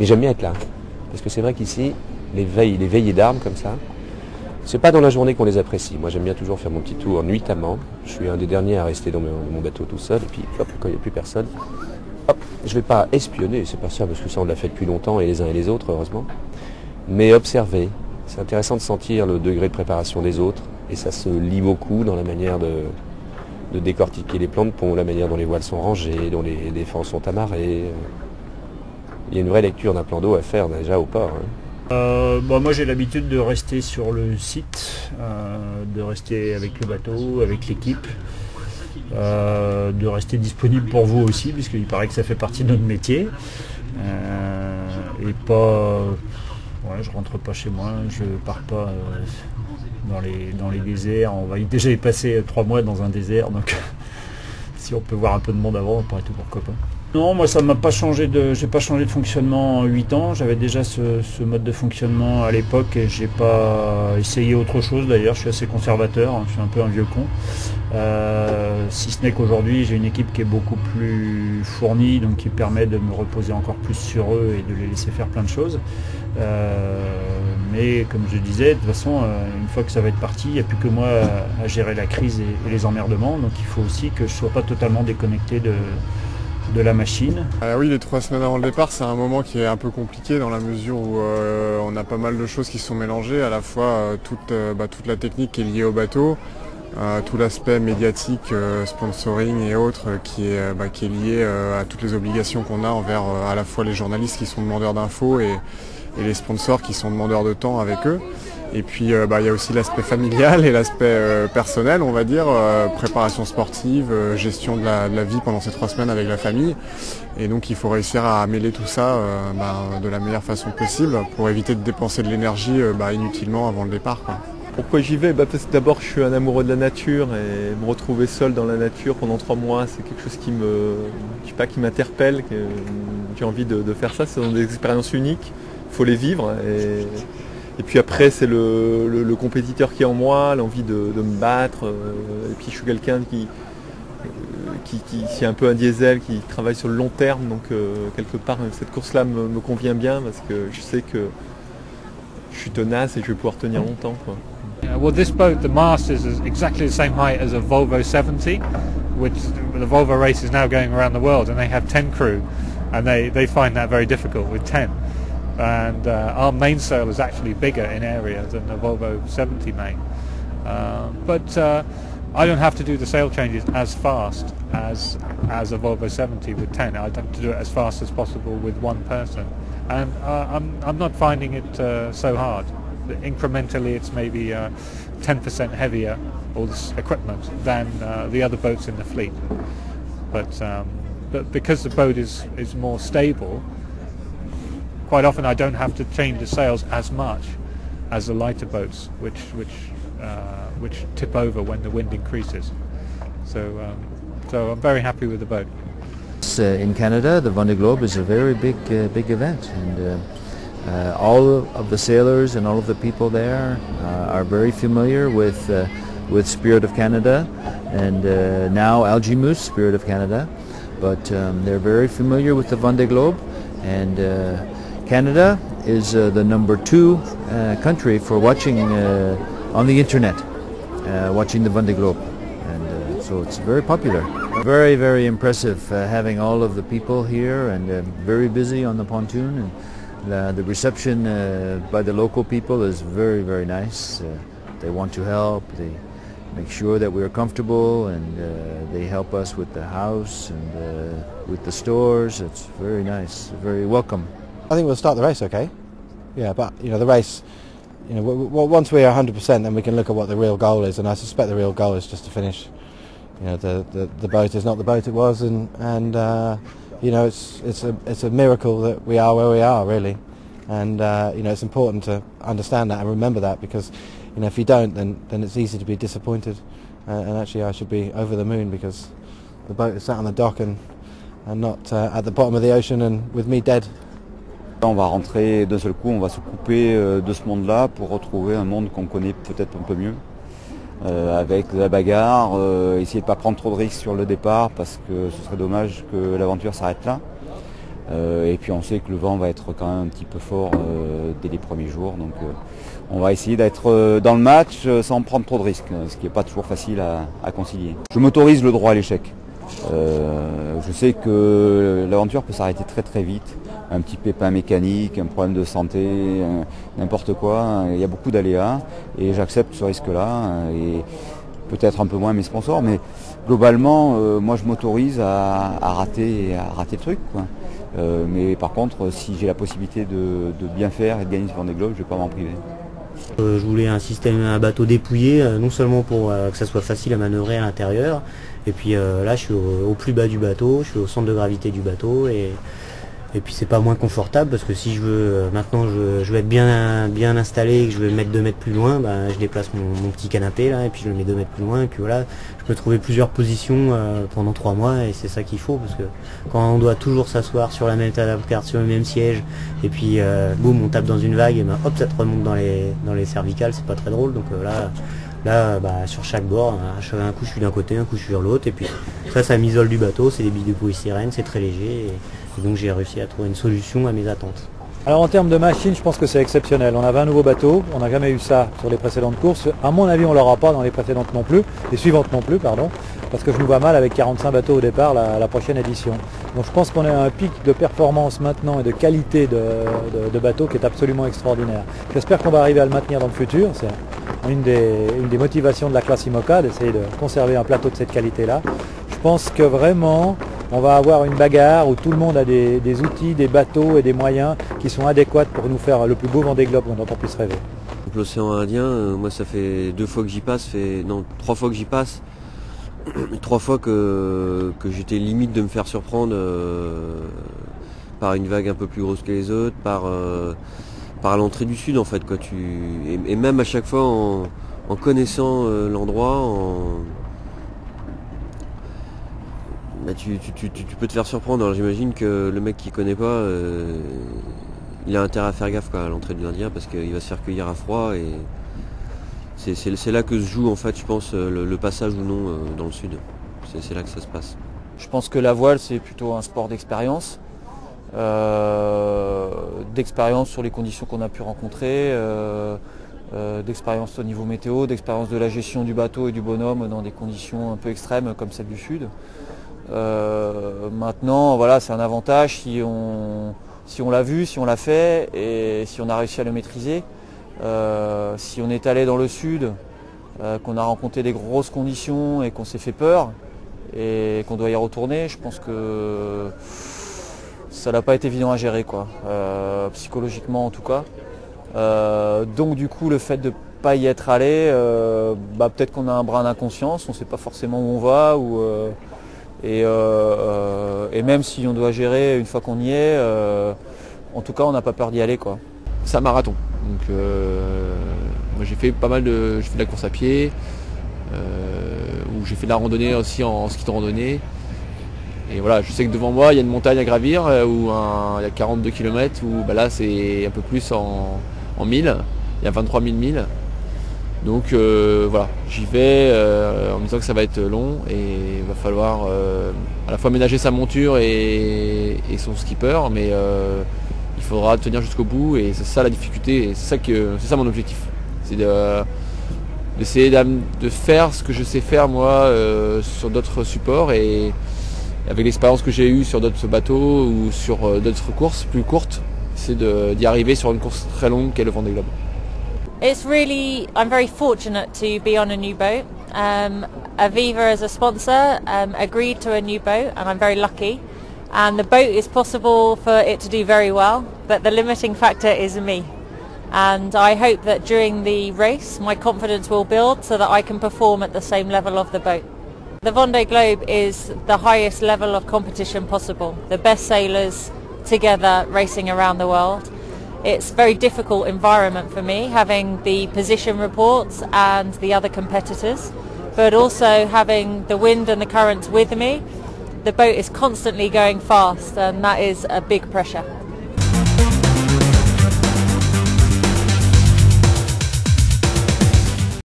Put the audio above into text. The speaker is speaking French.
Mais j'aime bien être là. Parce que c'est vrai qu'ici, les veillées d'armes comme ça, c'est pas dans la journée qu'on les apprécie. Moi j'aime bien toujours faire mon petit tour nuitamment. Je suis un des derniers à rester dans mon bateau tout seul. Et puis hop, quand il n'y a plus personne, hop, je vais pas espionner, c'est pas ça, parce que ça on l'a fait depuis longtemps et les uns et les autres, heureusement. Mais observer. C'est intéressant de sentir le degré de préparation des autres. Et ça se lit beaucoup dans la manière de décortiquer les plans de pont, la manière dont les voiles sont rangées, dont les défenses sont amarrées. Il y a une vraie lecture d'un plan d'eau à faire déjà au port. Moi j'ai l'habitude de rester sur le site, de rester avec le bateau, avec l'équipe, de rester disponible pour vous aussi, puisqu'il paraît que ça fait partie de notre métier. Et pas... je rentre pas chez moi, je pars pas dans les déserts. On va déjà y passer 3 mois dans un désert, donc si on peut voir un peu de monde avant, on pourrait tout, pourquoi pas. Non, moi ça m'a pas changé j'ai pas changé de fonctionnement en 8 ans. J'avais déjà ce mode de fonctionnement à l'époque et j'ai pas essayé autre chose d'ailleurs. Je suis assez conservateur, je suis un peu un vieux con. Si ce n'est qu'aujourd'hui j'ai une équipe qui est beaucoup plus fournie, donc qui permet de me reposer encore plus sur eux et de les laisser faire plein de choses. Mais comme je disais, de toute façon, une fois que ça va être parti, il n'y a plus que moi à gérer la crise et les emmerdements. Donc il faut aussi que je ne sois pas totalement déconnecté de la machine. Oui, les 3 semaines avant le départ, c'est un moment qui est un peu compliqué dans la mesure où on a pas mal de choses qui sont mélangées, à la fois toute la technique qui est liée au bateau, tout l'aspect médiatique, sponsoring et autres qui est lié à toutes les obligations qu'on a envers à la fois les journalistes qui sont demandeurs d'infos et les sponsors qui sont demandeurs de temps avec eux. Et puis il y a aussi l'aspect familial et l'aspect personnel, on va dire, préparation sportive, gestion de la vie pendant ces 3 semaines avec la famille. Et donc il faut réussir à mêler tout ça de la meilleure façon possible pour éviter de dépenser de l'énergie inutilement avant le départ, quoi. Pourquoi j'y vais? Parce que d'abord je suis un amoureux de la nature et me retrouver seul dans la nature pendant 3 mois, c'est quelque chose qui m'interpelle, que j'ai envie de faire ça. Ce sont des expériences uniques, il faut les vivre. Et puis après c'est le compétiteur qui est en moi, l'envie de me battre. Et puis je suis quelqu'un qui est un peu un diesel, qui travaille sur le long terme. Donc quelque part cette course-là me convient bien parce que je sais que je suis tenace et je vais pouvoir tenir longtemps, quoi. Well, this boat, the mast is exactly the same height as a Volvo 70, which the Volvo race is now going around the world, and they have 10 crew, and they find that very difficult with 10. And our mainsail is actually bigger in area than the Volvo 70 main. But I don't have to do the sail changes as fast as a Volvo 70 with 10. I have to do it as fast as possible with one person. And I'm not finding it so hard. Incrementally it's maybe 10% heavier, all this equipment, than the other boats in the fleet. But because the boat is more stable, quite often I don't have to change the sails as much as the lighter boats, which tip over when the wind increases. So I'm very happy with the boat. In Canada, the Vendée Globe is a very big event, and all of the sailors and all of the people there are very familiar with Spirit of Canada, and now Algimus, Spirit of Canada. But they're very familiar with the Vendée Globe, and Canada is the number 2 country for watching on the internet, watching the Vendée Globe, and so it's very popular. Very, very impressive having all of the people here, and very busy on the pontoon, and the reception by the local people is very, very nice. They want to help, they make sure that we are comfortable, and they help us with the house and with the stores. It's very nice, very welcome. I think we'll start the race okay. Yeah, but the race, once we are 100%, then we can look at what the real goal is, and I suspect the real goal is just to finish. The boat is not the boat it was, and it's a miracle that we are where we are, really, and it's important to understand that and remember that, because if you don't, then it's easy to be disappointed, and actually I should be over the moon because the boat is sat on the dock and not at the bottom of the ocean and with me dead. On va rentrer d'un seul coup, on va se couper de ce monde-là pour retrouver un monde qu'on connaît peut-être un peu mieux. Avec de la bagarre, essayer de ne pas prendre trop de risques sur le départ parce que ce serait dommage que l'aventure s'arrête là. Et puis on sait que le vent va être quand même un petit peu fort dès les premiers jours. Donc on va essayer d'être dans le match sans prendre trop de risques, ce qui n'est pas toujours facile à concilier. Je m'autorise le droit à l'échec. Je sais que l'aventure peut s'arrêter très très vite. Un petit pépin mécanique, un problème de santé, n'importe quoi. Il y a beaucoup d'aléas et j'accepte ce risque-là. Et peut-être un peu moins mes sponsors, mais globalement, moi je m'autorise à rater le truc, quoi. Mais par contre, si j'ai la possibilité de bien faire et de gagner ce Vendée Globe, je ne vais pas m'en priver. Je voulais un bateau dépouillé, non seulement pour que ça soit facile à manœuvrer à l'intérieur, et puis là je suis au plus bas du bateau, je suis au centre de gravité du bateau, et puis c'est pas moins confortable parce que si je veux maintenant je veux être bien installé et que je veux me mettre 2 mètres plus loin, je déplace mon petit canapé là et puis je le mets 2 mètres plus loin, et puis voilà, je peux trouver plusieurs positions pendant 3 mois, et c'est ça qu'il faut, parce que quand on doit toujours s'asseoir sur la même table carte, sur le même siège, et puis boum, on tape dans une vague, et hop, ça te remonte dans les cervicales, c'est pas très drôle. Donc là, sur chaque bord, un coup je suis d'un côté, un coup je suis sur l'autre, et puis ça m'isole du bateau, c'est des billes de polystyrène, c'est très léger, et donc j'ai réussi à trouver une solution à mes attentes. Alors en termes de machine, je pense que c'est exceptionnel. On avait un nouveau bateau, on n'a jamais eu ça sur les précédentes courses. À mon avis, on l'aura pas dans les précédentes non plus, les suivantes non plus, pardon, parce que je nous vois mal avec 45 bateaux au départ la prochaine édition. Donc je pense qu'on a un pic de performance maintenant et de qualité de bateau qui est absolument extraordinaire. J'espère qu'on va arriver à le maintenir dans le futur. C'est une des motivations de la classe IMOCA, d'essayer de conserver un plateau de cette qualité-là. Je pense que vraiment, on va avoir une bagarre où tout le monde a des outils, des bateaux et des moyens qui sont adéquats pour nous faire le plus beau Vendée Globe dont on puisse rêver. L'océan Indien, moi ça fait 3 fois que j'y passe. 3 fois que j'étais limite de me faire surprendre par une vague un peu plus grosse que les autres, par l'entrée du sud en fait, quoi. Et même à chaque fois en connaissant l'endroit, tu peux te faire surprendre. Alors j'imagine que le mec qui connaît pas, il a intérêt à faire gaffe, quoi, à l'entrée de l'Indien, parce qu'il va se faire cueillir à froid, et c'est là que se joue en fait, je pense, le passage ou non dans le sud. C'est là que ça se passe. Je pense que la voile c'est plutôt un sport d'expérience. D'expérience sur les conditions qu'on a pu rencontrer, d'expérience au niveau météo, d'expérience de la gestion du bateau et du bonhomme dans des conditions un peu extrêmes comme celle du sud. Maintenant, voilà, c'est un avantage si on l'a vu, si on l'a fait et si on a réussi à le maîtriser. Si on est allé dans le sud, qu'on a rencontré des grosses conditions et qu'on s'est fait peur et qu'on doit y retourner, je pense que ça n'a pas été évident à gérer, quoi, psychologiquement en tout cas. Donc du coup, le fait de ne pas y être allé, peut-être qu'on a un brin d'inconscience, on ne sait pas forcément où on va, et même si on doit gérer une fois qu'on y est, en tout cas on n'a pas peur d'y aller, quoi. C'est un marathon, donc moi j'ai fait de la course à pied, où j'ai fait de la randonnée aussi en ski de randonnée. Et voilà, je sais que devant moi il y a une montagne à gravir où il y a 42 km, où là c'est un peu plus en 1000, il y a 23 000 milles. Donc voilà, j'y vais en me disant que ça va être long, et il va falloir à la fois ménager sa monture et son skipper, mais il faudra tenir jusqu'au bout, et c'est ça la difficulté, et c'est ça mon objectif. C'est d'essayer de faire ce que je sais faire moi sur d'autres supports, et avec l'expérience que j'ai eue sur d'autres bateaux ou sur d'autres courses plus courtes, c'est d'y arriver sur une course très longue qu'est le Vendée Globe. I'm very fortunate to be on a new boat. Aviva as a sponsor agreed to a new boat, and I'm very lucky. And the boat is possible for it to do very well, but the limiting factor is me. And I hope that during the race my confidence will build so that I can perform at the same level of the boat. The Vendée Globe is the highest level of competition possible. The best sailors together racing around the world. It's a very difficult environment for me, having the position reports and the other competitors, but also having the wind and the currents with me. The boat is constantly going fast, and that is a big pressure.